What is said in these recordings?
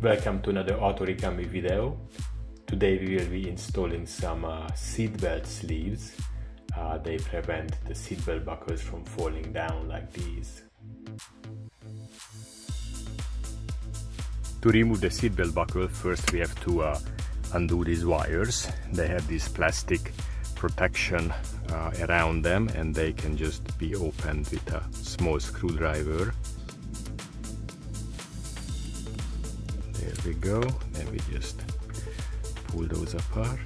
Welcome to another Auto Ricambi video. Today we will be installing some seatbelt sleeves. They prevent the seatbelt buckles from falling down like these. To remove the seatbelt buckle, first we have to undo these wires. They have this plastic protection around them, and they can just be opened with a small screwdriver. There we go, and we just pull those apart.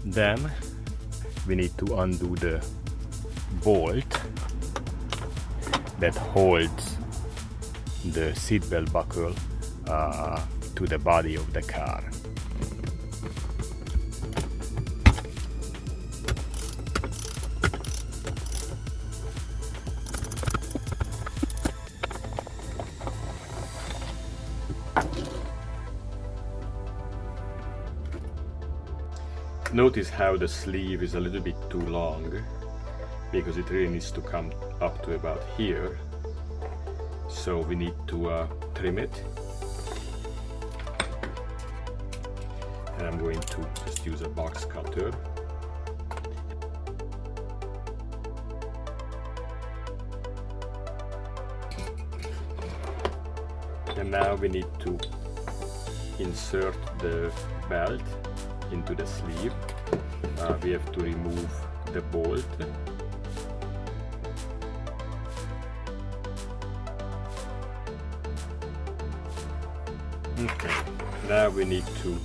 Then we need to undo the bolt that holds the seatbelt buckle to the body of the car. Notice how the sleeve is a little bit too long, because it really needs to come up to about here. So we need to trim it. And I'm going to just use a box cutter. And now we need to insert the belt into the sleeve. We have to remove the bolt. Okay, now we need to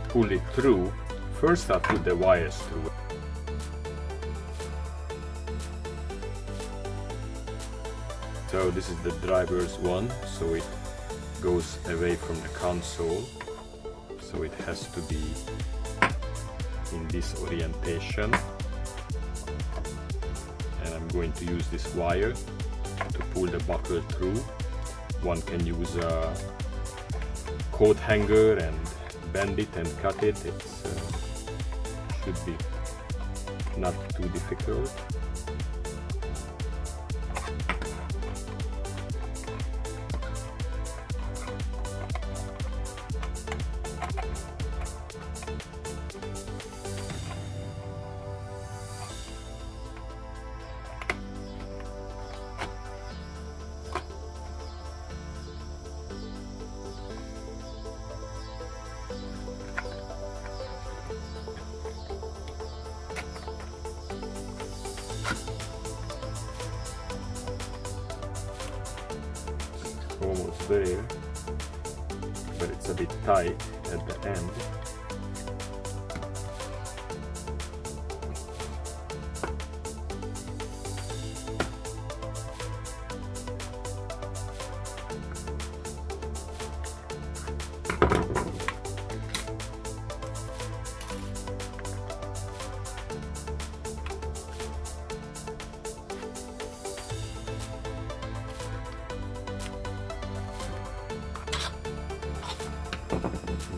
pull it through. First I'll put the wires through. So this is the driver's one, so it goes away from the console. So it has to be in this orientation, and I'm going to use this wire to pull the buckle through. One can use a coat hanger and bend it and cut it. It should be not too difficult. Almost there, but it's a bit tight at the end.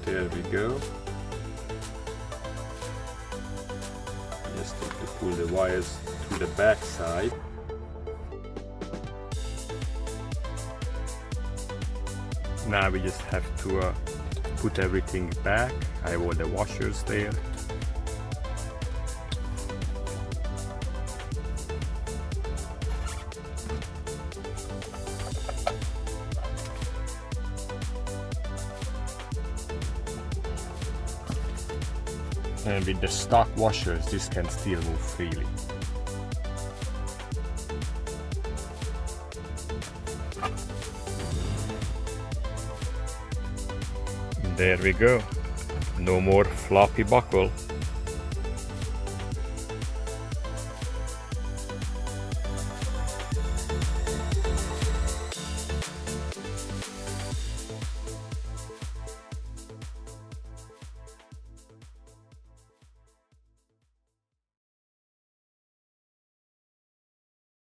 There we go. Just have to pull the wires to the back side. Now we just have to put everything back. I have all the washers there. And with the stock washers, this can still move freely. There we go. No more floppy buckle.